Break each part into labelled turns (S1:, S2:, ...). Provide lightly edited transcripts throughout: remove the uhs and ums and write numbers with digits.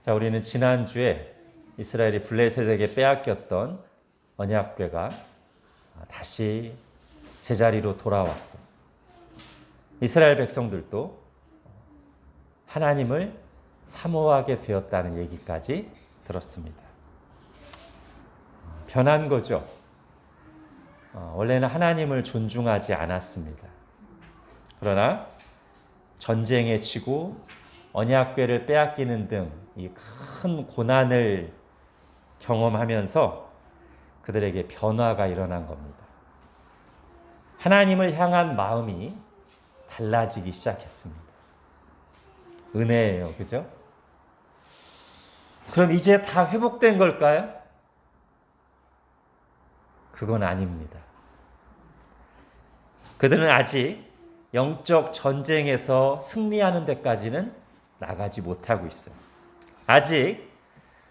S1: 자, 우리는 지난주에 이스라엘이 블레셋에게 빼앗겼던 언약궤가 다시 제자리로 돌아왔고, 이스라엘 백성들도 하나님을 사모하게 되었다는 얘기까지 들었습니다. 변한 거죠. 원래는 하나님을 존중하지 않았습니다. 그러나 전쟁에 치고 언약궤를 빼앗기는 등 이 큰 고난을 경험하면서 그들에게 변화가 일어난 겁니다. 하나님을 향한 마음이 달라지기 시작했습니다. 은혜예요, 그죠? 그럼 이제 다 회복된 걸까요? 그건 아닙니다. 그들은 아직 영적 전쟁에서 승리하는 데까지는 나가지 못하고 있어요. 아직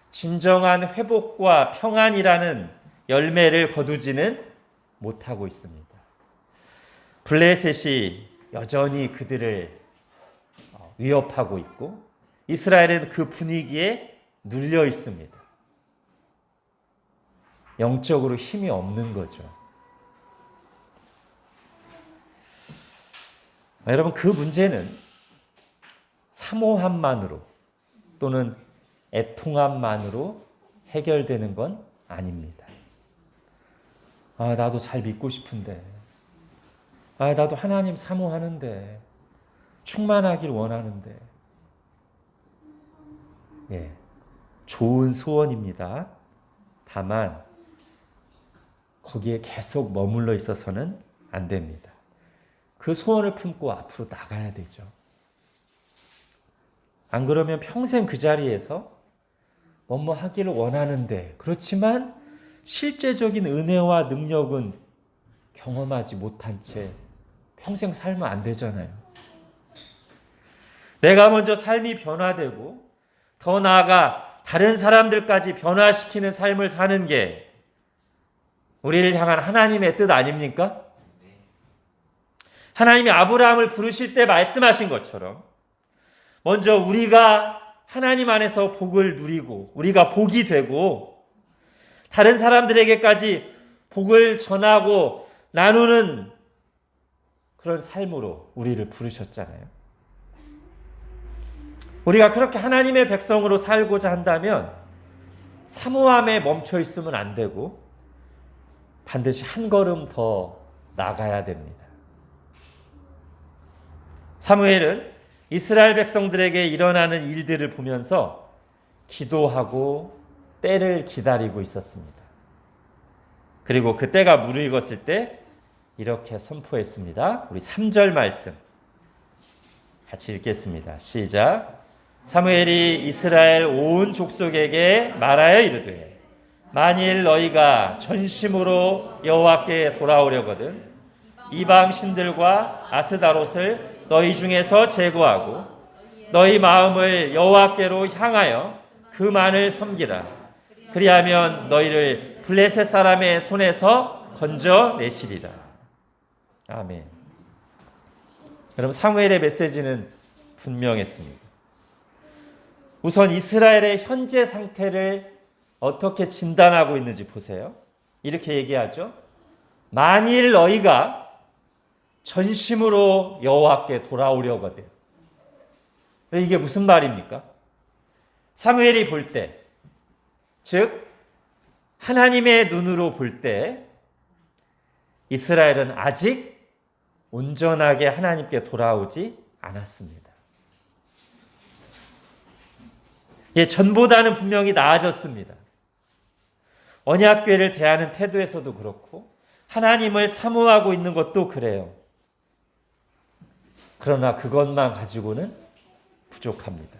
S1: 진정한 회복과 평안이라는 열매를 거두지는 못하고 있습니다. 블레셋이 여전히 그들을 위협하고 있고, 이스라엘은 그 분위기에 눌려 있습니다. 영적으로 힘이 없는 거죠. 여러분, 그 문제는 사모함만으로 또는 애통함만으로 해결되는 건 아닙니다. 나도 잘 믿고 싶은데, 나도 하나님 사모하는데, 충만하길 원하는데. 예, 좋은 소원입니다. 다만 거기에 계속 머물러 있어서는 안 됩니다. 그 소원을 품고 앞으로 나가야 되죠. 안 그러면 평생 그 자리에서 뭐뭐 하기를 원하는데, 그렇지만 실제적인 은혜와 능력은 경험하지 못한 채 평생 살면 안 되잖아요. 내가 먼저 삶이 변화되고 더 나아가 다른 사람들까지 변화시키는 삶을 사는 게 우리를 향한 하나님의 뜻 아닙니까? 하나님이 아브라함을 부르실 때 말씀하신 것처럼 먼저 우리가 하나님 안에서 복을 누리고 우리가 복이 되고 다른 사람들에게까지 복을 전하고 나누는 그런 삶으로 우리를 부르셨잖아요. 우리가 그렇게 하나님의 백성으로 살고자 한다면 사모함에 멈춰 있으면 안 되고 반드시 한 걸음 더 나가야 됩니다. 사무엘은 이스라엘 백성들에게 일어나는 일들을 보면서 기도하고 때를 기다리고 있었습니다. 그리고 그 때가 무르익었을 때 이렇게 선포했습니다. 우리 3절 말씀 같이 읽겠습니다. 시작. 사무엘이 이스라엘 온 족속에게 말하여 이르되 만일 너희가 전심으로 여호와께 돌아오려거든 이방 신들과 아스다롯을 너희 중에서 제거하고 너희 마음을 여호와께로 향하여 그만을 섬기라. 그리하면 너희를 블레셋 사람의 손에서 건져내시리라. 아멘. 여러분, 사무엘의 메시지는 분명했습니다. 우선 이스라엘의 현재 상태를 어떻게 진단하고 있는지 보세요. 이렇게 얘기하죠. 만일 너희가 전심으로 여호와께 돌아오려거든. 이게 무슨 말입니까? 사무엘이 볼 때, 즉 하나님의 눈으로 볼 때 이스라엘은 아직 온전하게 하나님께 돌아오지 않았습니다. 예, 전보다는 분명히 나아졌습니다. 언약궤를 대하는 태도에서도 그렇고 하나님을 사모하고 있는 것도 그래요. 그러나 그것만 가지고는 부족합니다.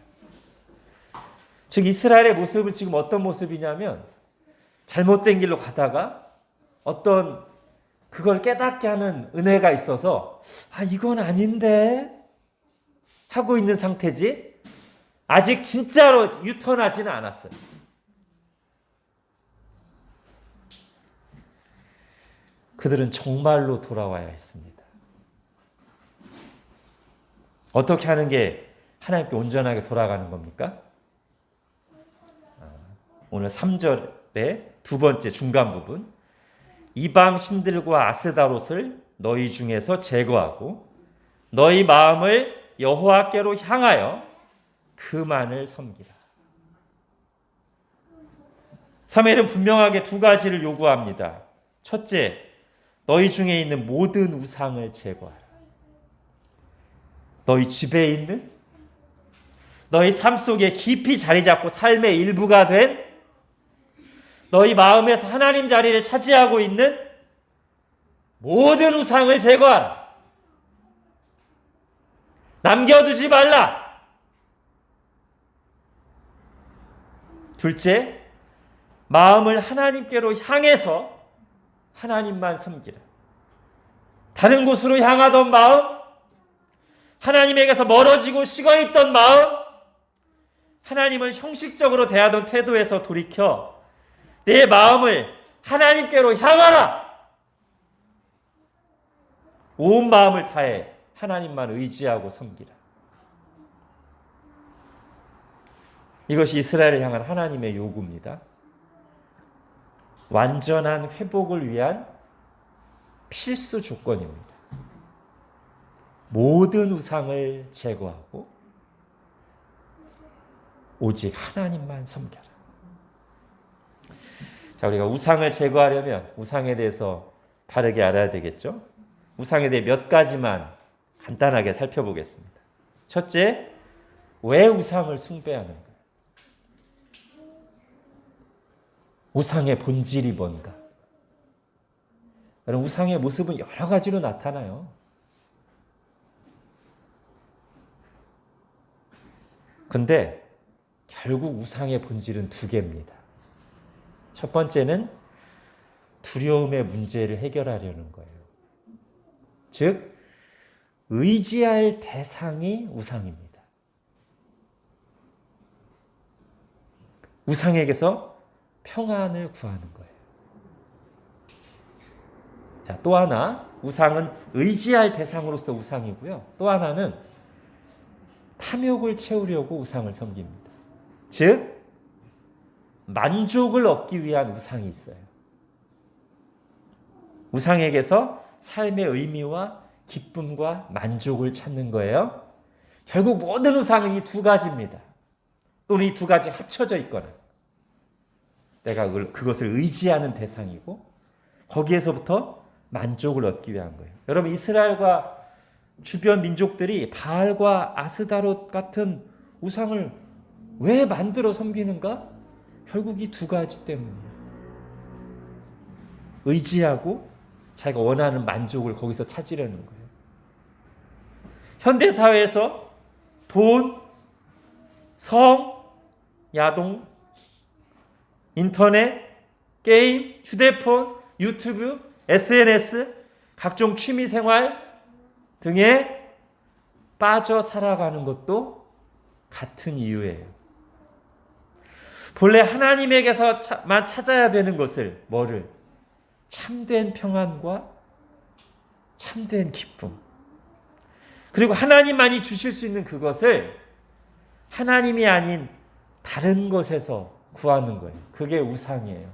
S1: 즉 이스라엘의 모습은 지금 어떤 모습이냐면 잘못된 길로 가다가 어떤 그걸 깨닫게 하는 은혜가 있어서 이건 아닌데 하고 있는 상태지 아직 진짜로 유턴하지는 않았어요. 그들은 정말로 돌아와야 했습니다. 어떻게 하는 게 하나님께 온전하게 돌아가는 겁니까? 오늘 3절의 두 번째 중간 부분. 이방 신들과 아스다롯을 너희 중에서 제거하고 너희 마음을 여호와께로 향하여 그만을 섬기라. 사무엘은 분명하게 두 가지를 요구합니다. 첫째, 너희 중에 있는 모든 우상을 제거하라. 너희 집에 있는, 너희 삶 속에 깊이 자리 잡고 삶의 일부가 된, 너희 마음에서 하나님 자리를 차지하고 있는 모든 우상을 제거하라. 남겨두지 말라. 둘째, 마음을 하나님께로 향해서 하나님만 섬기라. 다른 곳으로 향하던 마음, 하나님에게서 멀어지고 식어있던 마음, 하나님을 형식적으로 대하던 태도에서 돌이켜 내 마음을 하나님께로 향하라. 온 마음을 다해 하나님만 의지하고 섬기라. 이것이 이스라엘을 향한 하나님의 요구입니다. 완전한 회복을 위한 필수 조건입니다. 모든 우상을 제거하고 오직 하나님만 섬겨라. 자, 우리가 우상을 제거하려면 우상에 대해서 바르게 알아야 되겠죠? 우상에 대해 몇 가지만 간단하게 살펴보겠습니다. 첫째, 왜 우상을 숭배하는가? 우상의 본질이 뭔가? 여러분, 우상의 모습은 여러 가지로 나타나요. 근데 결국 우상의 본질은 두 개입니다. 첫 번째는 두려움의 문제를 해결하려는 거예요. 즉, 의지할 대상이 우상입니다. 우상에게서 평안을 구하는 거예요. 자, 또 하나, 우상은 의지할 대상으로서 우상이고요. 또 하나는 탐욕을 채우려고 우상을 섬깁니다. 즉, 만족을 얻기 위한 우상이 있어요. 우상에게서 삶의 의미와 기쁨과 만족을 찾는 거예요. 결국 모든 우상은 이 두 가지입니다. 또는 이 두 가지 합쳐져 있거나 내가 그것을 의지하는 대상이고 거기에서부터 만족을 얻기 위한 거예요. 여러분, 이스라엘과 주변 민족들이 바알과 아스다롯 같은 우상을 왜 만들어 섬기는가? 결국 이 두 가지 때문이에요. 의지하고 자기가 원하는 만족을 거기서 찾으려는 거예요. 현대사회에서 돈, 성, 야동, 인터넷, 게임, 휴대폰, 유튜브, SNS, 각종 취미생활 등에 빠져 살아가는 것도 같은 이유예요. 본래 하나님에게서만 찾아야 되는 것을, 뭐를? 참된 평안과 참된 기쁨, 그리고 하나님만이 주실 수 있는 그것을 하나님이 아닌 다른 것에서 구하는 거예요. 그게 우상이에요.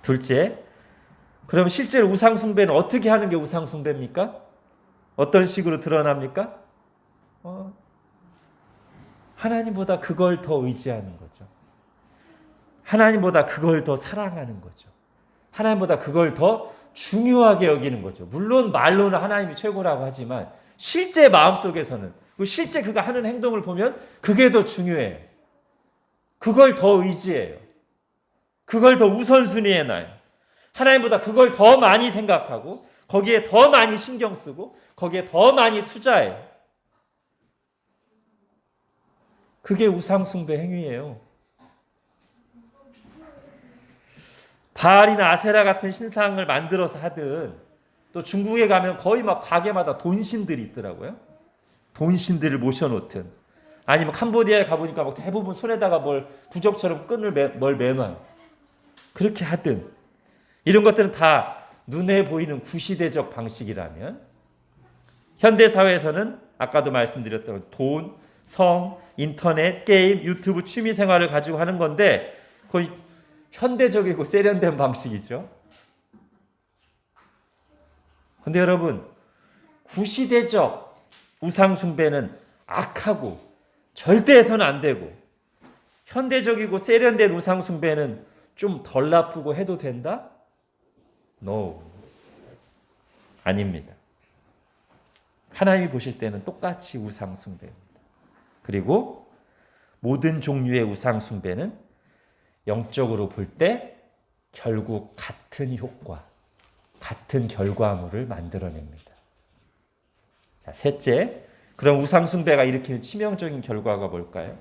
S1: 둘째, 그럼 실제로 우상 숭배는 어떻게 하는 게 우상 숭배입니까? 어떤 식으로 드러납니까? 하나님보다 그걸 더 의지하는 거죠. 하나님보다 그걸 더 사랑하는 거죠. 하나님보다 그걸 더 중요하게 여기는 거죠. 물론 말로는 하나님이 최고라고 하지만 실제 마음속에서는, 실제 그가 하는 행동을 보면 그게 더 중요해요. 그걸 더 의지해요. 그걸 더 우선순위에 놔요. 하나님보다 그걸 더 많이 생각하고 거기에 더 많이 신경 쓰고 거기에 더 많이 투자해요. 그게 우상 숭배 행위예요. 바알이나 아세라 같은 신상을 만들어서 하든, 또 중국에 가면 거의 막 가게마다 돈신들이 있더라고요. 돈신들을 모셔놓든, 아니면 캄보디아에 가보니까 막 대부분 손에다가 뭘 부적처럼 끈을 매놔요. 그렇게 하든, 이런 것들은 다 눈에 보이는 구시대적 방식이라면, 현대사회에서는 아까도 말씀드렸던 돈, 성, 인터넷, 게임, 유튜브 취미 생활을 가지고 하는 건데 거의 현대적이고 세련된 방식이죠. 근데 여러분, 구시대적 우상 숭배는 악하고 절대 해서는 안 되고, 현대적이고 세련된 우상 숭배는 좀 덜 나쁘고 해도 된다? No. 아닙니다. 하나님이 보실 때는 똑같이 우상 숭배입니다. 그리고 모든 종류의 우상 숭배는 영적으로 볼 때 결국 같은 효과, 같은 결과물을 만들어냅니다. 자, 셋째, 그럼 우상 숭배가 일으키는 치명적인 결과가 뭘까요?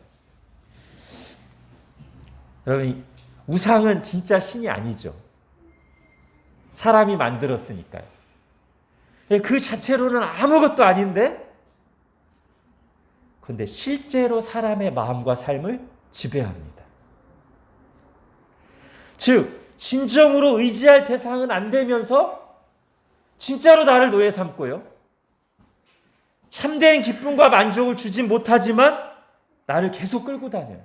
S1: 여러분, 우상은 진짜 신이 아니죠. 사람이 만들었으니까요. 그 자체로는 아무것도 아닌데, 근데 실제로 사람의 마음과 삶을 지배합니다. 즉, 진정으로 의지할 대상은 안 되면서 진짜로 나를 노예 삼고요. 참된 기쁨과 만족을 주진 못하지만 나를 계속 끌고 다녀요.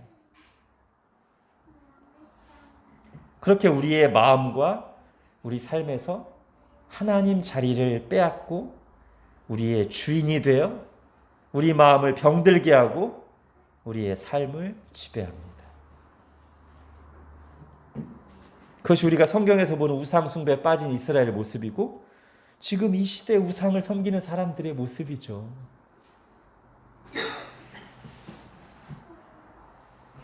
S1: 그렇게 우리의 마음과 우리 삶에서 하나님 자리를 빼앗고 우리의 주인이 되어 우리 마음을 병들게 하고 우리의 삶을 지배합니다. 그것이 우리가 성경에서 보는 우상 숭배에 빠진 이스라엘의 모습이고 지금 이 시대에 우상을 섬기는 사람들의 모습이죠.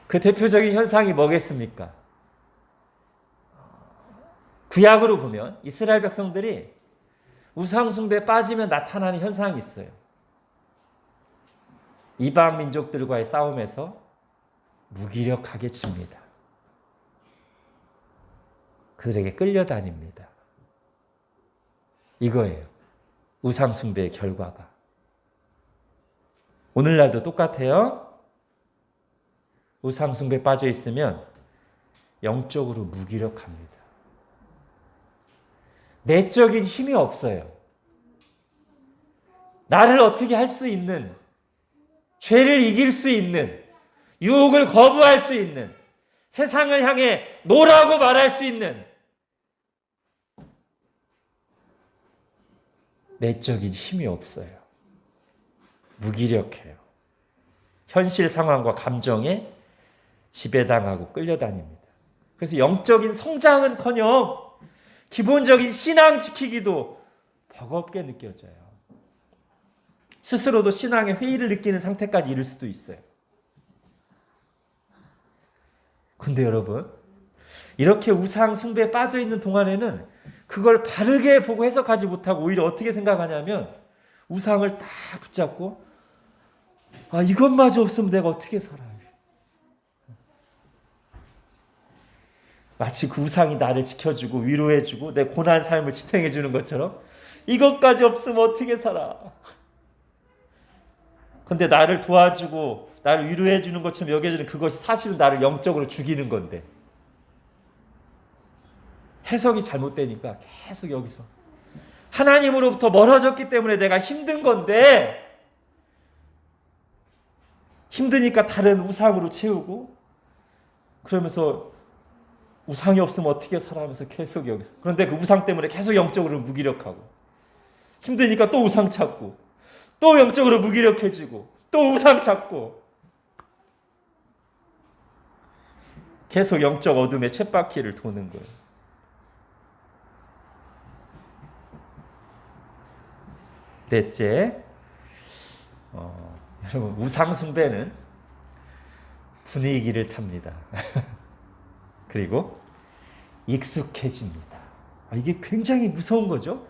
S1: 그 대표적인 현상이 뭐겠습니까? 구약으로 보면 이스라엘 백성들이 우상 숭배에 빠지면 나타나는 현상이 있어요. 이방 민족들과의 싸움에서 무기력하게 집니다. 그들에게 끌려다닙니다. 이거예요. 우상 숭배의 결과가. 오늘날도 똑같아요. 우상 숭배에 빠져 있으면 영적으로 무기력합니다. 내적인 힘이 없어요. 나를 어떻게 할 수 있는, 죄를 이길 수 있는, 유혹을 거부할 수 있는, 세상을 향해 노라고 말할 수 있는 내적인 힘이 없어요. 무기력해요. 현실 상황과 감정에 지배당하고 끌려다닙니다. 그래서 영적인 성장은커녕 기본적인 신앙 지키기도 버겁게 느껴져요. 스스로도 신앙의 회의를 느끼는 상태까지 이를 수도 있어요. 근데 여러분, 이렇게 우상 숭배에 빠져 있는 동안에는 그걸 바르게 보고 해석하지 못하고 오히려 어떻게 생각하냐면 우상을 딱 붙잡고 이것마저 없으면 내가 어떻게 살아요? 마치 그 우상이 나를 지켜주고 위로해주고 내 고난 삶을 지탱해주는 것처럼 이것까지 없으면 어떻게 살아? 근데 나를 도와주고 나를 위로해주는 것처럼 여겨지는 그것이 사실은 나를 영적으로 죽이는 건데 해석이 잘못되니까 계속 여기서 하나님으로부터 멀어졌기 때문에 내가 힘든 건데 힘드니까 다른 우상으로 채우고 그러면서 우상이 없으면 어떻게 살아가면서 계속 여기서 그런데 그 우상 때문에 계속 영적으로 무기력하고 힘드니까 또 우상 찾고 또 영적으로 무기력해지고 또 우상 찾고 계속 영적 어둠의 쳇바퀴를 도는 거예요. 넷째, 여러분 우상 숭배는 분위기를 탑니다. 그리고 익숙해집니다. 이게 굉장히 무서운 거죠.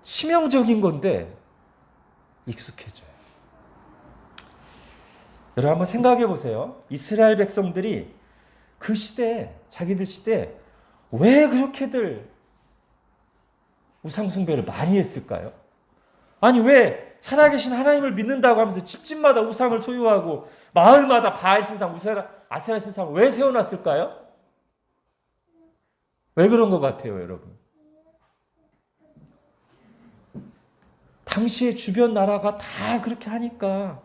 S1: 치명적인 건데 익숙해져요. 여러분 한번 생각해 보세요. 이스라엘 백성들이 그 시대에 자기들 시대에 왜 그렇게들 우상 숭배를 많이 했을까요? 아니 왜 살아계신 하나님을 믿는다고 하면서 집집마다 우상을 소유하고 마을마다 바알 신상, 아세라 신상을 왜 세워놨을까요? 왜 그런 것 같아요, 여러분? 당시의 주변 나라가 다 그렇게 하니까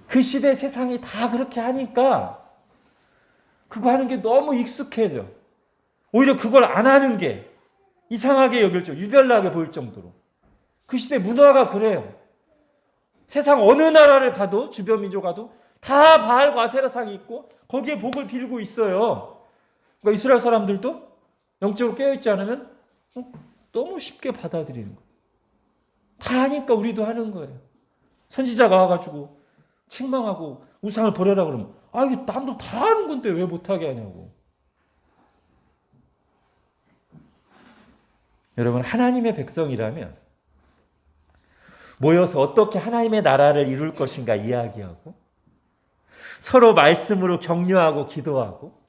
S1: 그 시대 세상이 다 그렇게 하니까 그거 하는 게 너무 익숙해져. 오히려 그걸 안 하는 게 이상하게 여길 정도, 유별나게 보일 정도로. 그 시대 문화가 그래요. 세상 어느 나라를 가도, 주변 민족 가도 다 바알과 아세라상이 있고 거기에 복을 빌고 있어요. 그러니까 이스라엘 사람들도 영적으로 깨어있지 않으면 너무 쉽게 받아들이는 거예요. 다 하니까 우리도 하는 거예요. 선지자가 와가지고 책망하고 우상을 버려라 그러면 이게 남들 다 하는 건데 왜 못하게 하냐고. 여러분, 하나님의 백성이라면 모여서 어떻게 하나님의 나라를 이룰 것인가 이야기하고 서로 말씀으로 격려하고 기도하고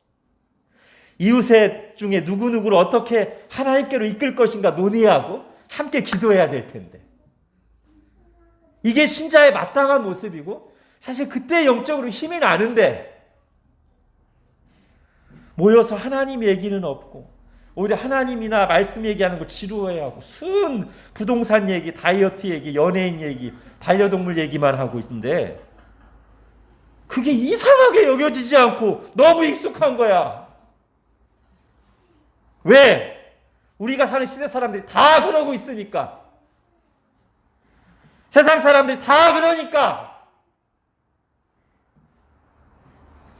S1: 이웃의 중에 누구누구를 어떻게 하나님께로 이끌 것인가 논의하고 함께 기도해야 될 텐데 이게 신자의 마땅한 모습이고 사실 그때 영적으로 힘이 나는데 모여서 하나님 얘기는 없고 오히려 하나님이나 말씀 얘기하는 거 지루해하고 순 부동산 얘기, 다이어트 얘기, 연예인 얘기, 반려동물 얘기만 하고 있는데 그게 이상하게 여겨지지 않고 너무 익숙한 거야. 왜? 우리가 사는 시대 사람들이 다 그러고 있으니까. 세상 사람들이 다 그러니까.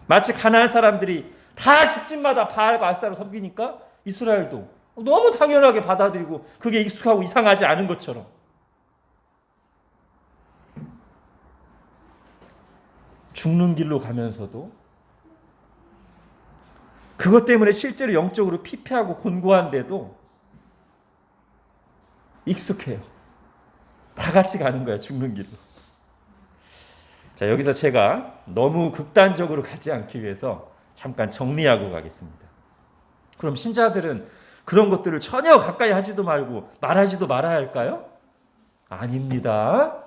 S1: 마치 가나안 사람들이 다 집집마다 바알과 아스타를 섬기니까 이스라엘도 너무 당연하게 받아들이고 그게 익숙하고 이상하지 않은 것처럼. 죽는 길로 가면서도 그것 때문에 실제로 영적으로 피폐하고 곤고한데도 익숙해요. 다 같이 가는 거야, 죽는 길로. 자, 여기서 제가 너무 극단적으로 가지 않기 위해서 잠깐 정리하고 가겠습니다. 그럼 신자들은 그런 것들을 전혀 가까이 하지도 말고 말하지도 말아야 할까요? 아닙니다.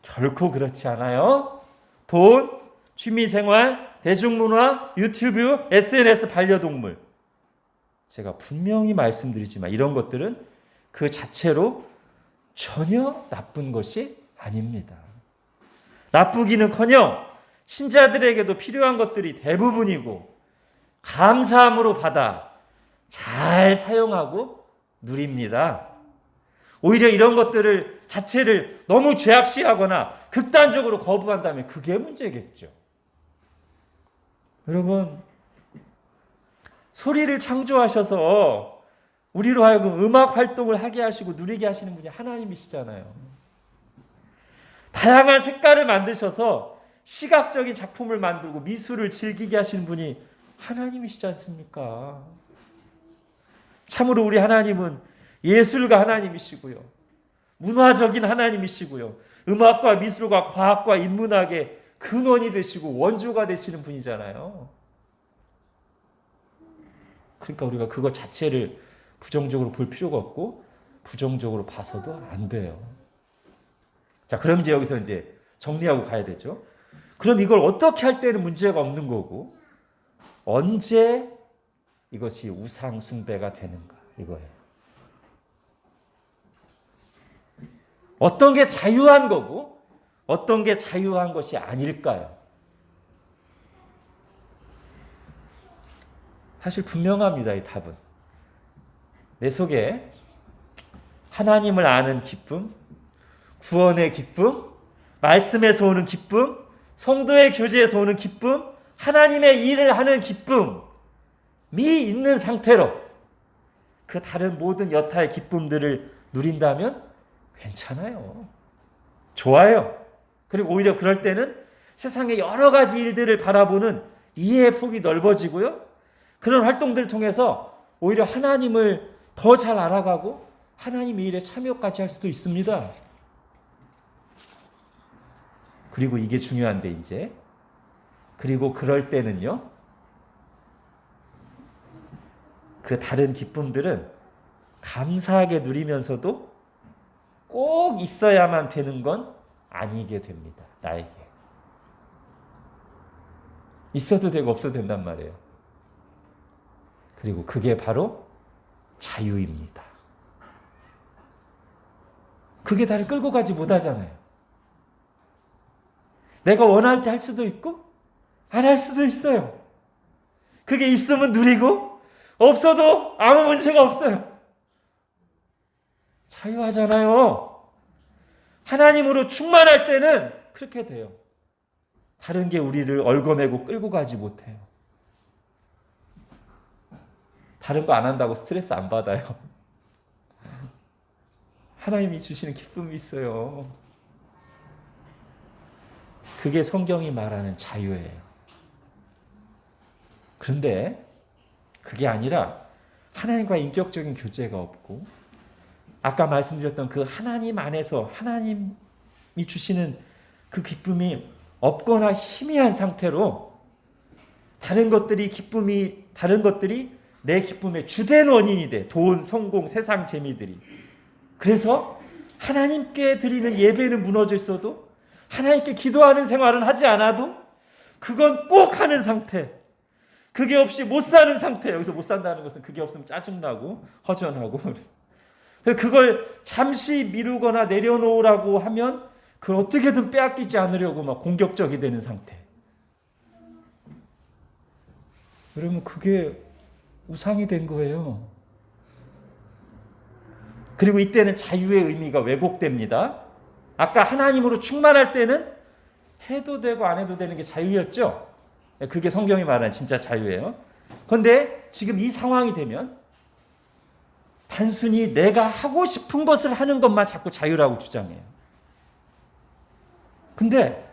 S1: 결코 그렇지 않아요. 돈, 취미생활, 대중문화, 유튜브, SNS, 반려동물. 제가 분명히 말씀드리지만 이런 것들은 그 자체로 전혀 나쁜 것이 아닙니다. 나쁘기는커녕 신자들에게도 필요한 것들이 대부분이고 감사함으로 받아 잘 사용하고 누립니다. 오히려 이런 것들을 자체를 너무 죄악시하거나 극단적으로 거부한다면 그게 문제겠죠. 여러분, 소리를 창조하셔서 우리로 하여금 음악 활동을 하게 하시고 누리게 하시는 분이 하나님이시잖아요. 다양한 색깔을 만드셔서 시각적인 작품을 만들고 미술을 즐기게 하시는 분이 하나님이시지 않습니까? 참으로 우리 하나님은 예술가 하나님이시고요. 문화적인 하나님이시고요. 음악과 미술과 과학과 인문학의 근원이 되시고 원조가 되시는 분이잖아요. 그러니까 우리가 그것 자체를 부정적으로 볼 필요가 없고 부정적으로 봐서도 안 돼요. 자, 그럼 이제 여기서 이제 정리하고 가야 되죠. 그럼 이걸 어떻게 할 때는 문제가 없는 거고 언제 이것이 우상 숭배가 되는가 이거예요. 어떤 게 자유한 거고 어떤 게 자유한 것이 아닐까요? 사실 분명합니다. 이 답은. 내 속에 하나님을 아는 기쁨, 구원의 기쁨, 말씀에서 오는 기쁨, 성도의 교제에서 오는 기쁨, 하나님의 일을 하는 기쁨이 있는 상태로 그 다른 모든 여타의 기쁨들을 누린다면 괜찮아요. 좋아요. 그리고 오히려 그럴 때는 세상의 여러 가지 일들을 바라보는 이해의 폭이 넓어지고요. 그런 활동들을 통해서 오히려 하나님을 더 잘 알아가고 하나님의 일에 참여까지 할 수도 있습니다. 그리고 이게 중요한데 이제 그리고 그럴 때는요. 그 다른 기쁨들은 감사하게 누리면서도 꼭 있어야만 되는 건 아니게 됩니다. 나에게. 있어도 되고 없어도 된단 말이에요. 그리고 그게 바로 자유입니다. 그게 나를 끌고 가지 못하잖아요. 내가 원할 때 할 수도 있고 안 할 수도 있어요. 그게 있으면 누리고 없어도 아무 문제가 없어요. 자유하잖아요. 하나님으로 충만할 때는 그렇게 돼요. 다른 게 우리를 얽어매고 끌고 가지 못해요. 다른 거 안 한다고 스트레스 안 받아요. 하나님이 주시는 기쁨이 있어요. 그게 성경이 말하는 자유예요. 그런데 그게 아니라 하나님과 인격적인 교제가 없고 아까 말씀드렸던 그 하나님 안에서 하나님이 주시는 그 기쁨이 없거나 희미한 상태로 다른 것들이 내 기쁨의 주된 원인이 돼. 돈, 성공, 세상 재미들이. 그래서 하나님께 드리는 예배는 무너져 있어도 하나님께 기도하는 생활은 하지 않아도 그건 꼭 하는 상태. 그게 없이 못 사는 상태. 여기서 못 산다는 것은 그게 없으면 짜증나고 허전하고 그걸 잠시 미루거나 내려놓으라고 하면 그걸 어떻게든 빼앗기지 않으려고 막 공격적이 되는 상태. 여러분 그게 우상이 된 거예요. 그리고 이때는 자유의 의미가 왜곡됩니다. 아까 하나님으로 충만할 때는 해도 되고 안 해도 되는 게 자유였죠. 그게 성경이 말하는 진짜 자유예요. 그런데 지금 이 상황이 되면 단순히 내가 하고 싶은 것을 하는 것만 자꾸 자유라고 주장해요. 근데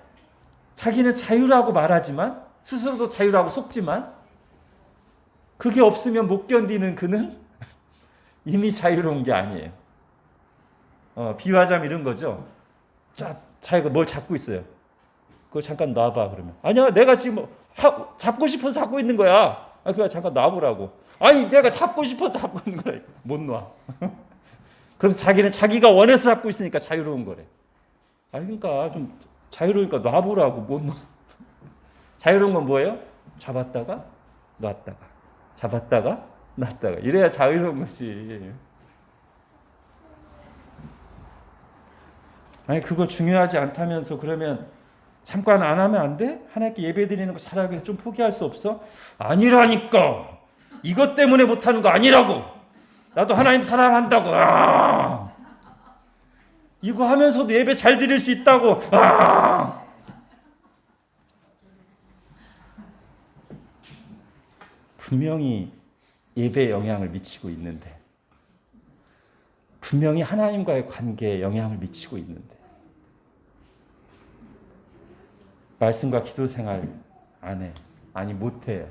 S1: 자기는 자유라고 말하지만 스스로도 자유라고 속지만 그게 없으면 못 견디는 그는 이미 자유로운 게 아니에요. 비유하자면 이런 거죠. 자, 자기가 뭘 잡고 있어요. 그거 잠깐 놔봐 그러면. 아니야, 내가 지금 잡고 싶어서 잡고 있는 거야. 그냥 잠깐 놔보라고. 아니, 내가 잡고 싶어서 잡고 있는 거래. 못 놔. 그래서 자기는 자기가 원해서 잡고 있으니까 자유로운 거래. 그러니까 좀 자유로우니까 놔보라고. 못 놔. 자유로운 건 뭐예요? 잡았다가 놨다가 잡았다가 놨다가 이래야 자유로운 것이. 아니 그거 중요하지 않다면서 그러면 잠깐 안 하면 안 돼? 하나님께 예배 드리는 거 잘하게 좀 포기할 수 없어? 아니라니까. 이것 때문에 못하는 거 아니라고. 나도 하나님 사랑한다고. 이거 하면서도 예배 잘 드릴 수 있다고. 분명히 예배에 영향을 미치고 있는데, 분명히 하나님과의 관계에 영향을 미치고 있는데, 말씀과 기도 생활 안 해. 아니 못해요.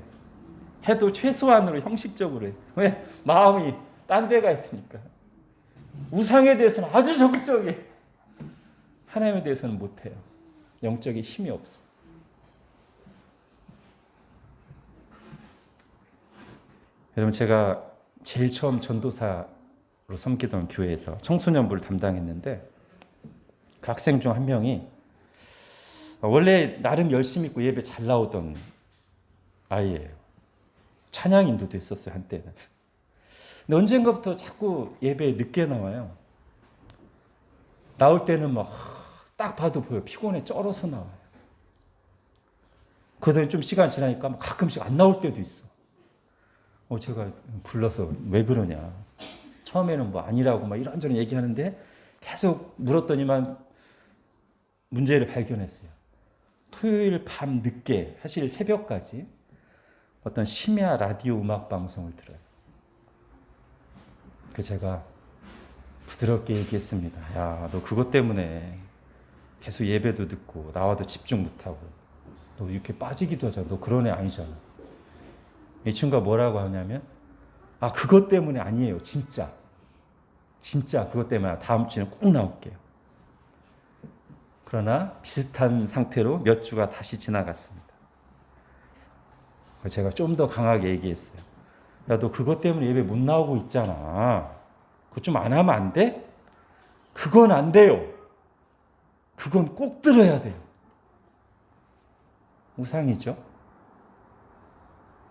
S1: 해도 최소한으로 형식적으로 해. 왜? 마음이 딴 데가 있으니까. 우상에 대해서는 아주 적극적이에요. 하나님에 대해서는 못해요. 영적인 힘이 없어. 여러분 제가 제일 처음 전도사로 섬기던 교회에서 청소년부를 담당했는데 그 학생 중 한 명이 원래 나름 열심히 있고 예배 잘 나오던 아이예요. 찬양 인도도 했었어요 한때는. 근데 언젠가부터 자꾸 예배에 늦게 나와요. 나올 때는 막 딱 봐도 보여. 피곤해 쩔어서 나와요. 그러더니 좀 시간 지나니까 가끔씩 안 나올 때도 있어. 제가 불러서 왜 그러냐. 처음에는 뭐 아니라고 막 이런저런 얘기하는데 계속 물었더니만 문제를 발견했어요. 토요일 밤 늦게 사실 새벽까지 어떤 심야 라디오 음악 방송을 들어요. 그래서 제가 부드럽게 얘기했습니다. 야, 너 그것 때문에 계속 예배도 듣고 나와도 집중 못하고 너 이렇게 빠지기도 하잖아. 너 그런 애 아니잖아. 이 친구가 뭐라고 하냐면 그것 때문에 아니에요. 진짜 그것 때문에 다음 주에는 꼭 나올게요. 그러나 비슷한 상태로 몇 주가 다시 지나갔습니다. 제가 좀 더 강하게 얘기했어요. 야, 너 그것 때문에 예배 못 나오고 있잖아. 그거 좀 안 하면 안 돼? 그건 안 돼요. 그건 꼭 들어야 돼요. 우상이죠.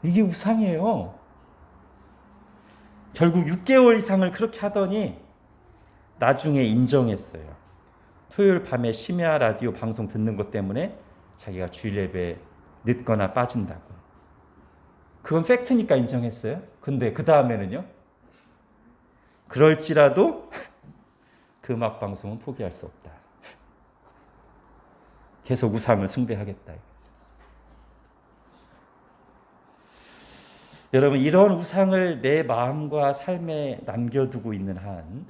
S1: 이게 우상이에요. 결국 6개월 이상을 그렇게 하더니 나중에 인정했어요. 토요일 밤에 심야 라디오 방송 듣는 것 때문에 자기가 주일 예배에 늦거나 빠진다고. 그건 팩트니까 인정했어요. 근데 그 다음에는요. 그럴지라도 그 음악 방송은 포기할 수 없다. 계속 우상을 숭배하겠다. 여러분, 이런 우상을 내 마음과 삶에 남겨두고 있는 한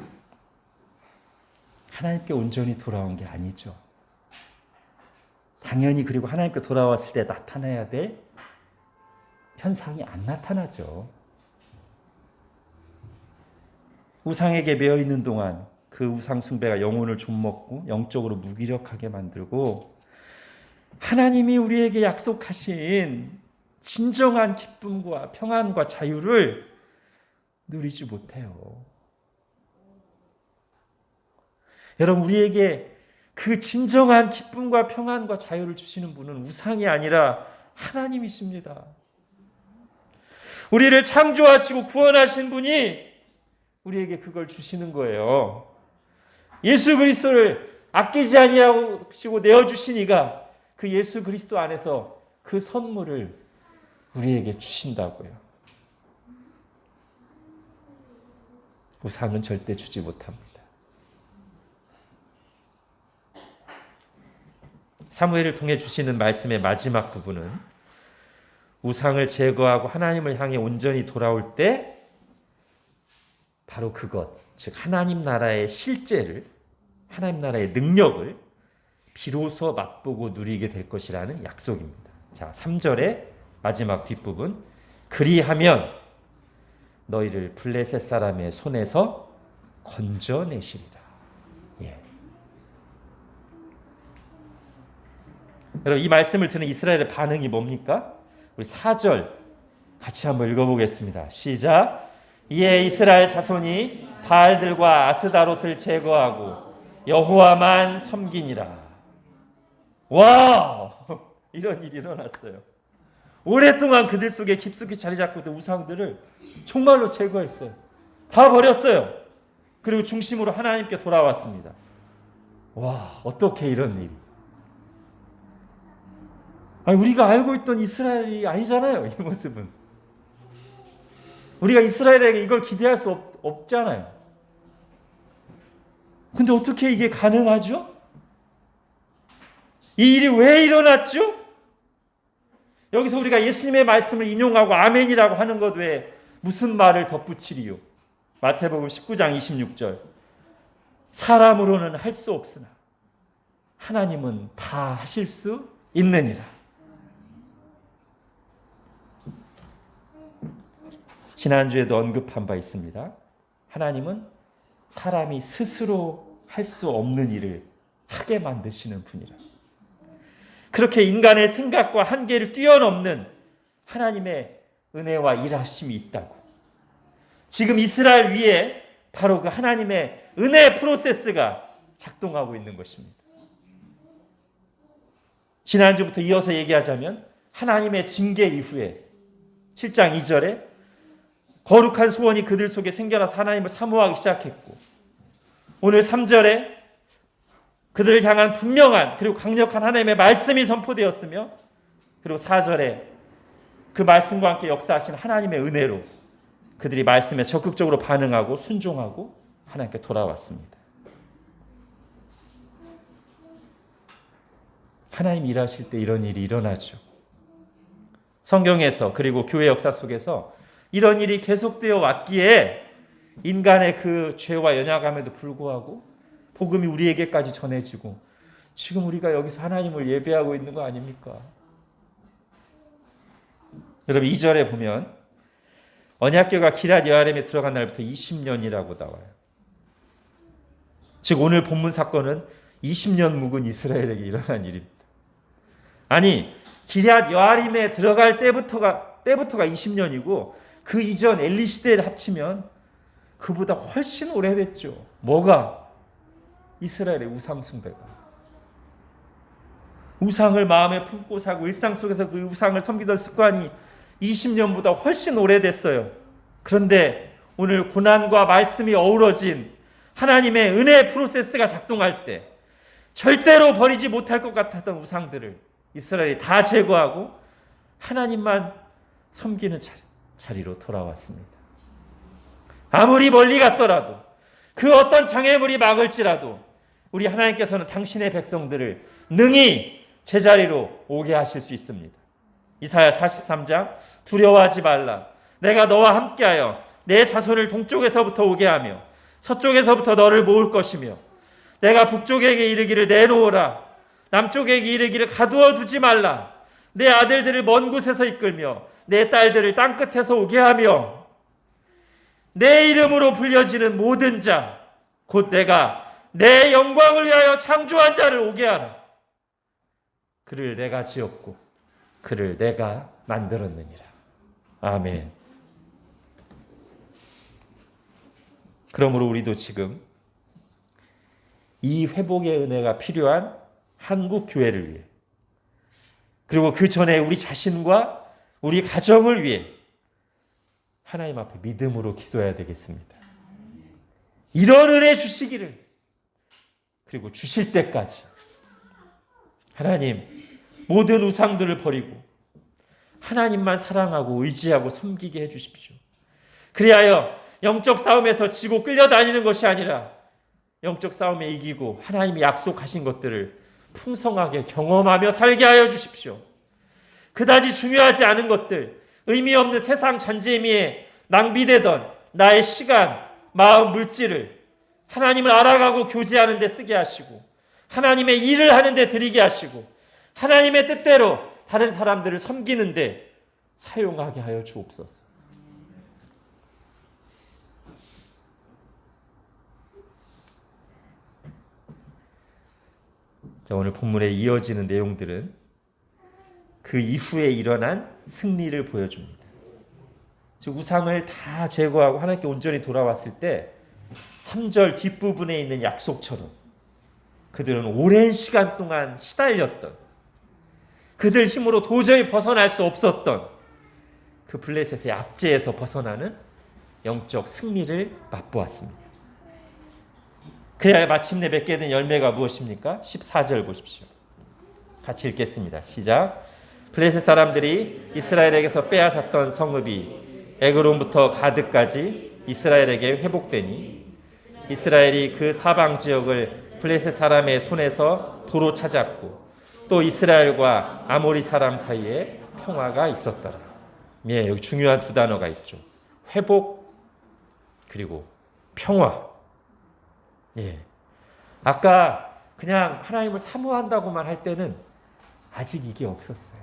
S1: 하나님께 온전히 돌아온 게 아니죠. 당연히 그리고 하나님께 돌아왔을 때 나타나야 될 현상이 안 나타나죠. 우상에게 매여 있는 동안 그 우상 숭배가 영혼을 좀먹고 영적으로 무기력하게 만들고 하나님이 우리에게 약속하신 진정한 기쁨과 평안과 자유를 누리지 못해요. 여러분, 우리에게 그 진정한 기쁨과 평안과 자유를 주시는 분은 우상이 아니라 하나님이십니다. 우리를 창조하시고 구원하신 분이 우리에게 그걸 주시는 거예요. 예수 그리스도를 아끼지 아니하시고 내어주신 이가 그 예수 그리스도 안에서 그 선물을 우리에게 주신다고요. 우상은 절대 주지 못합니다. 사무엘을 통해 주시는 말씀의 마지막 부분은 우상을 제거하고 하나님을 향해 온전히 돌아올 때 바로 그것, 즉 하나님 나라의 실제를, 하나님 나라의 능력을 비로소 맛보고 누리게 될 것이라는 약속입니다. 자, 3절의 마지막 뒷부분, 그리하면 너희를 블레셋 사람의 손에서 건져내시리라. 예. 여러분, 이 말씀을 듣는 이스라엘의 반응이 뭡니까? 우리 4절 같이 한번 읽어보겠습니다. 시작. 이에 이스라엘 자손이 바알들과 아스다롯을 제거하고 여호와만 섬기니라. 와! 이런 일이 일어났어요. 오랫동안 그들 속에 깊숙이 자리 잡고 있던 우상들을 정말로 제거했어요. 다 버렸어요. 그리고 중심으로 하나님께 돌아왔습니다. 와, 어떻게 이런 일이. 아니, 우리가 알고 있던 이스라엘이 아니잖아요. 이 모습은. 우리가 이스라엘에게 이걸 기대할 수 없잖아요. 근데 어떻게 이게 가능하죠? 이 일이 왜 일어났죠? 여기서 우리가 예수님의 말씀을 인용하고 아멘이라고 하는 것 외에 무슨 말을 덧붙이리요? 마태복음 19장 26절. 사람으로는 할 수 없으나 하나님은 다 하실 수 있느니라. 지난주에도 언급한 바 있습니다. 하나님은 사람이 스스로 할 수 없는 일을 하게 만드시는 분이라. 그렇게 인간의 생각과 한계를 뛰어넘는 하나님의 은혜와 일하심이 있다고. 지금 이스라엘 위에 바로 그 하나님의 은혜 프로세스가 작동하고 있는 것입니다. 지난주부터 이어서 얘기하자면 하나님의 징계 이후에 7장 2절에 거룩한 소원이 그들 속에 생겨나서 하나님을 사모하기 시작했고, 오늘 3절에 그들을 향한 분명한 그리고 강력한 하나님의 말씀이 선포되었으며, 그리고 4절에 그 말씀과 함께 역사하신 하나님의 은혜로 그들이 말씀에 적극적으로 반응하고 순종하고 하나님께 돌아왔습니다. 하나님 일하실 때 이런 일이 일어나죠. 성경에서 그리고 교회 역사 속에서 이런 일이 계속되어 왔기에 인간의 그 죄와 연약함에도 불구하고 복음이 우리에게까지 전해지고 지금 우리가 여기서 하나님을 예배하고 있는 거 아닙니까? 여러분, 2절에 보면 언약궤가 기럇 여아림에 들어간 날부터 20년이라고 나와요. 즉 오늘 본문 사건은 20년 묵은 이스라엘에게 일어난 일입니다. 아니, 기럇 여아림에 들어갈 때부터가 20년이고 그 이전 엘리 시대를 합치면 그보다 훨씬 오래됐죠. 뭐가? 이스라엘의 우상 숭배가. 우상을 마음에 품고 살고 일상 속에서 그 우상을 섬기던 습관이 20년보다 훨씬 오래됐어요. 그런데 오늘 고난과 말씀이 어우러진 하나님의 은혜 프로세스가 작동할 때 절대로 버리지 못할 것 같았던 우상들을 이스라엘이 다 제거하고 하나님만 섬기는 자리로 돌아왔습니다. 아무리 멀리 갔더라도 그 어떤 장애물이 막을지라도 우리 하나님께서는 당신의 백성들을 능히 제자리로 오게 하실 수 있습니다. 이사야 43장 두려워하지 말라. 내가 너와 함께하여 내 자손을 동쪽에서부터 오게 하며 서쪽에서부터 너를 모을 것이며 내가 북쪽에게 이르기를 내놓으라. 남쪽에게 이르기를 가두어 두지 말라. 내 아들들을 먼 곳에서 이끌며 내 딸들을 땅끝에서 오게 하며 내 이름으로 불려지는 모든 자 곧 내가 내 영광을 위하여 창조한 자를 오게 하라. 그를 내가 지었고 그를 내가 만들었느니라. 아멘. 그러므로 우리도 지금 이 회복의 은혜가 필요한 한국 교회를 위해 그리고 그 전에 우리 자신과 우리 가정을 위해 하나님 앞에 믿음으로 기도해야 되겠습니다. 이런 은혜 주시기를 그리고 주실 때까지 하나님 모든 우상들을 버리고 하나님만 사랑하고 의지하고 섬기게 해주십시오. 그리하여 영적 싸움에서 지고 끌려다니는 것이 아니라 영적 싸움에 이기고 하나님이 약속하신 것들을 풍성하게 경험하며 살게 하여 주십시오. 그다지 중요하지 않은 것들, 의미 없는 세상 잔재미에 낭비되던 나의 시간, 마음, 물질을 하나님을 알아가고 교제하는 데 쓰게 하시고 하나님의 일을 하는 데 드리게 하시고 하나님의 뜻대로 다른 사람들을 섬기는 데 사용하게 하여 주옵소서. 자, 오늘 본문에 이어지는 내용들은 그 이후에 일어난 승리를 보여줍니다. 즉 우상을 다 제거하고 하나님께 온전히 돌아왔을 때 3절 뒷부분에 있는 약속처럼 그들은 오랜 시간 동안 시달렸던 그들 힘으로 도저히 벗어날 수 없었던 그 블레셋의 압제에서 벗어나는 영적 승리를 맛보았습니다. 그래야 마침내 맺게 된 열매가 무엇입니까? 14절 보십시오. 같이 읽겠습니다. 시작. 블레셋 사람들이 이스라엘에게서 빼앗았던 성읍이 에그론부터 가드까지 이스라엘에게 회복되니 이스라엘이 그 사방 지역을 블레셋 사람의 손에서 도로 찾았고 또 이스라엘과 아모리 사람 사이에 평화가 있었더라. 예, 여기 중요한 두 단어가 있죠. 회복 그리고 평화. 예. 아까 그냥 하나님을 사모한다고만 할 때는 아직 이게 없었어요.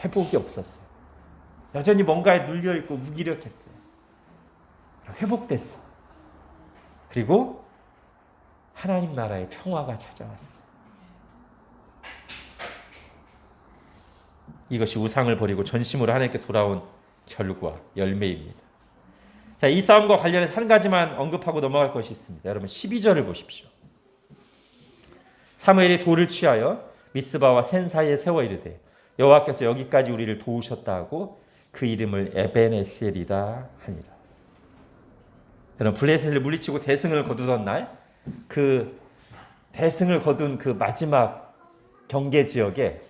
S1: 회복이 없었어요. 여전히 뭔가에 눌려있고 무기력했어요. 회복됐어. 그리고 하나님 나라의 평화가 찾아왔어요. 이것이 우상을 버리고 전심으로 하나님께 돌아온 결과, 열매입니다. 자, 이 싸움과 관련해서 한 가지만 언급하고 넘어갈 것이 있습니다. 여러분 12절을 보십시오. 사무엘이 돌을 취하여 미스바와 센 사이에 세워 이르되 여호와께서 여기까지 우리를 도우셨다 하고 그 이름을 에벤에셀이라 하니라. 여러분 블레셋을 물리치고 대승을 거두던 날 그 대승을 거둔 그 마지막 경계 지역에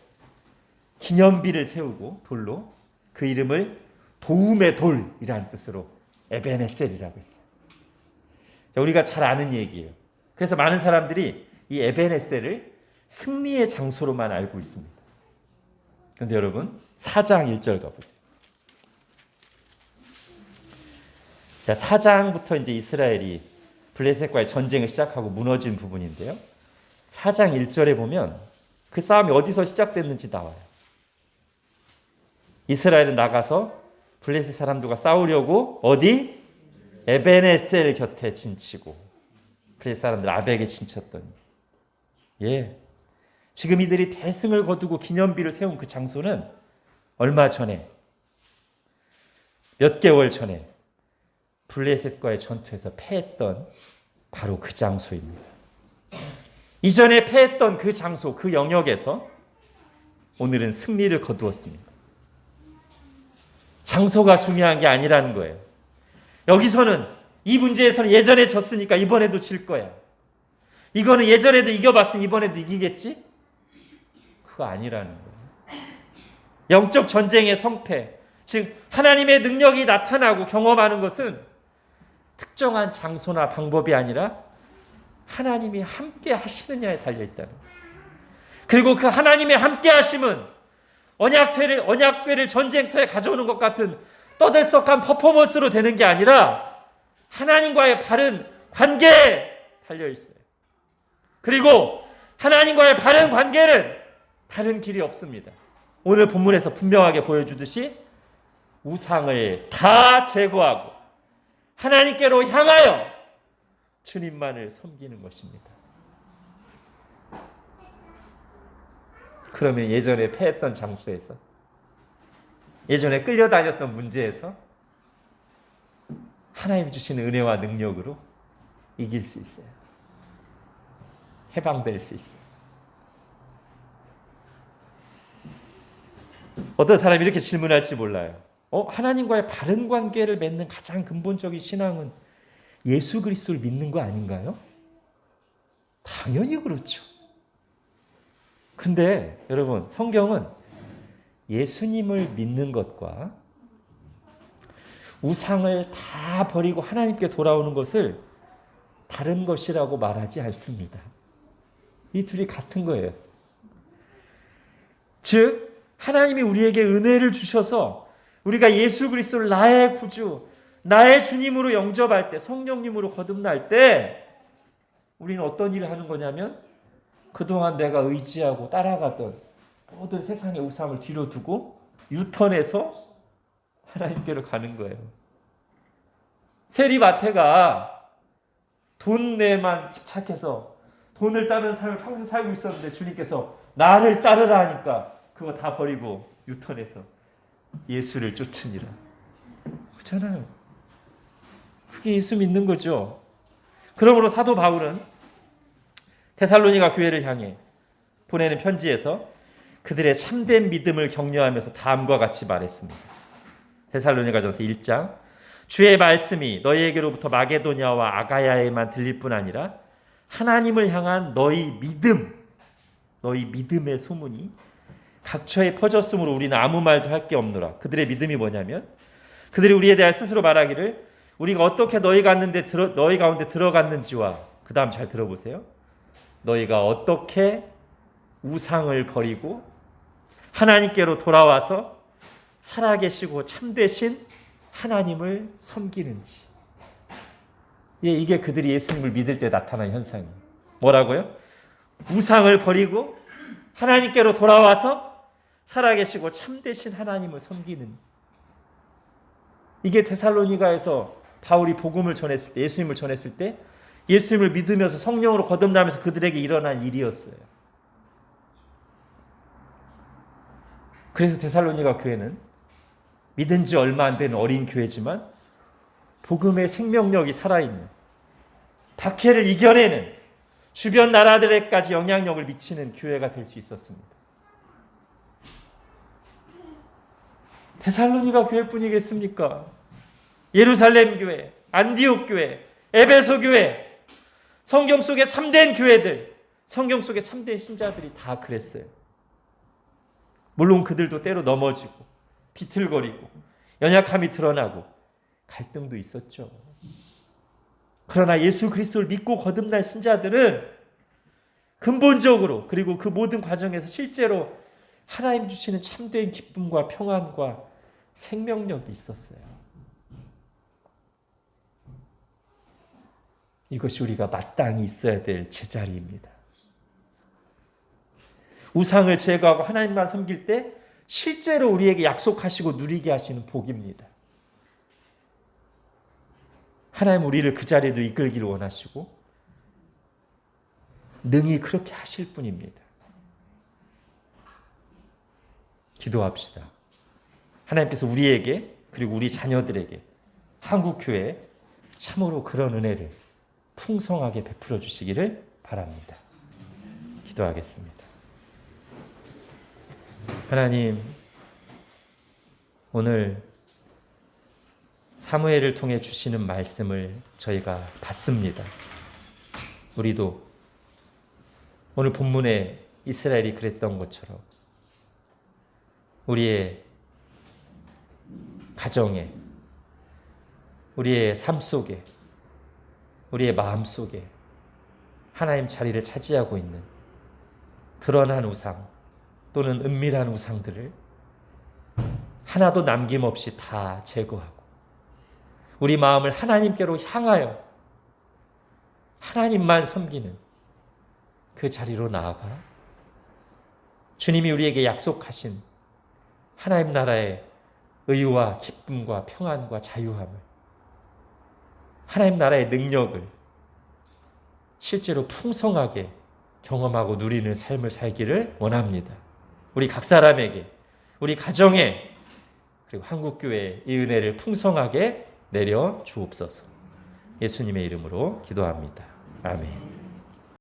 S1: 기념비를 세우고 돌로 그 이름을 도움의 돌이라는 뜻으로 에벤에셀이라고 했어요. 우리가 잘 아는 얘기예요. 그래서 많은 사람들이 이 에벤에셀을 승리의 장소로만 알고 있습니다. 그런데 여러분 4장 1절 가보세요. 자, 4장부터 이제 이스라엘이 블레셋과의 전쟁을 시작하고 무너진 부분인데요. 4장 1절에 보면 그 싸움이 어디서 시작됐는지 나와요. 이스라엘은 나가서 블레셋 사람들과 싸우려고 어디? 에벤에셀 곁에 진치고 블레셋 사람들 아벡에 진쳤더니 예, 지금 이들이 대승을 거두고 기념비를 세운 그 장소는 얼마 전에 몇 개월 전에 블레셋과의 전투에서 패했던 바로 그 장소입니다. 이전에 패했던 그 장소, 그 영역에서 오늘은 승리를 거두었습니다. 장소가 중요한 게 아니라는 거예요. 여기서는 이 문제에서는 예전에 졌으니까 이번에도 질 거야. 이거는 예전에도 이겨봤으니 이번에도 이기겠지? 그거 아니라는 거예요. 영적 전쟁의 성패, 즉 하나님의 능력이 나타나고 경험하는 것은 특정한 장소나 방법이 아니라 하나님이 함께 하시느냐에 달려있다는 거예요. 그리고 그 하나님의 함께 하심은 언약궤를 전쟁터에 가져오는 것 같은 떠들썩한 퍼포먼스로 되는 게 아니라 하나님과의 바른 관계에 달려있어요. 그리고 하나님과의 바른 관계는 다른 길이 없습니다. 오늘 본문에서 분명하게 보여주듯이 우상을 다 제거하고 하나님께로 향하여 주님만을 섬기는 것입니다. 그러면 예전에 패했던 장소에서, 예전에 끌려다녔던 문제에서 하나님이 주시는 은혜와 능력으로 이길 수 있어요. 해방될 수 있어요. 어떤 사람이 이렇게 질문할지 몰라요. 하나님과의 바른 관계를 맺는 가장 근본적인 신앙은 예수 그리스도를 믿는 거 아닌가요? 당연히 그렇죠. 근데 여러분, 성경은 예수님을 믿는 것과 우상을 다 버리고 하나님께 돌아오는 것을 다른 것이라고 말하지 않습니다. 이 둘이 같은 거예요. 즉 하나님이 우리에게 은혜를 주셔서 우리가 예수 그리스도를 나의 구주, 나의 주님으로 영접할 때, 성령님으로 거듭날 때 우리는 어떤 일을 하는 거냐면 그동안 내가 의지하고 따라가던 모든 세상의 우상을 뒤로 두고 유턴해서 하나님께로 가는 거예요. 세리마태가 돈에만 집착해서 돈을 따르는 삶을 평생 살고 있었는데 주님께서 나를 따르라 하니까 그거 다 버리고 유턴해서 예수를 쫓으니라. 그렇잖아요. 그게 예수 믿는 거죠. 그러므로 사도 바울은 데살로니가 교회를 향해 보내는 편지에서 그들의 참된 믿음을 격려하면서 다음과 같이 말했습니다. 데살로니가전서 1장, 주의 말씀이 너희에게로부터 마게도냐와 아가야에만 들릴 뿐 아니라 하나님을 향한 너희 믿음의 소문이 각처에 퍼졌으므로 우리는 아무 말도 할 게 없노라. 그들의 믿음이 뭐냐면 그들이 우리에 대해 스스로 말하기를 우리가 어떻게 너희 가운데 들어갔는지와, 그 다음 잘 들어보세요. 너희가 어떻게 우상을 버리고 하나님께로 돌아와서 살아계시고 참되신 하나님을 섬기는지. 이게 그들이 예수님을 믿을 때 나타난 현상이에요. 뭐라고요? 우상을 버리고 하나님께로 돌아와서 살아계시고 참되신 하나님을 섬기는. 이게 데살로니가에서 바울이 복음을 전했을 때, 예수님을 전했을 때 예수님을 믿으면서 성령으로 거듭나면서 그들에게 일어난 일이었어요. 그래서 데살로니가 교회는 믿은 지 얼마 안 되는 어린 교회지만 복음의 생명력이 살아있는, 박해를 이겨내는, 주변 나라들에까지 영향력을 미치는 교회가 될 수 있었습니다. 데살로니가 교회뿐이겠습니까? 예루살렘 교회, 안디옥 교회, 에베소 교회, 성경 속에 참된 교회들, 성경 속에 참된 신자들이 다 그랬어요. 물론 그들도 때로 넘어지고 비틀거리고 연약함이 드러나고 갈등도 있었죠. 그러나 예수 그리스도를 믿고 거듭난 신자들은 근본적으로, 그리고 그 모든 과정에서 실제로 하나님 주시는 참된 기쁨과 평안과 생명력이 있었어요. 이것이 우리가 마땅히 있어야 될 제자리입니다. 우상을 제거하고 하나님만 섬길 때 실제로 우리에게 약속하시고 누리게 하시는 복입니다. 하나님 우리를 그 자리로 이끌기를 원하시고 능히 그렇게 하실 분입니다. 기도합시다. 하나님께서 우리에게, 그리고 우리 자녀들에게, 한국교회에 참으로 그런 은혜를 풍성하게 베풀어 주시기를 바랍니다. 기도하겠습니다. 하나님, 오늘 사무엘을 통해 주시는 말씀을 저희가 받습니다. 우리도 오늘 본문에 이스라엘이 그랬던 것처럼 우리의 가정에, 우리의 삶 속에, 우리의 마음 속에 하나님 자리를 차지하고 있는 드러난 우상 또는 은밀한 우상들을 하나도 남김없이 다 제거하고 우리 마음을 하나님께로 향하여 하나님만 섬기는 그 자리로 나아가 주님이 우리에게 약속하신 하나님 나라의 의와 기쁨과 평안과 자유함을, 하나님 나라의 능력을 실제로 풍성하게 경험하고 누리는 삶을 살기를 원합니다. 우리 각 사람에게, 우리 가정에, 그리고 한국교회에 이 은혜를 풍성하게 내려 주옵소서. 예수님의 이름으로 기도합니다. 아멘.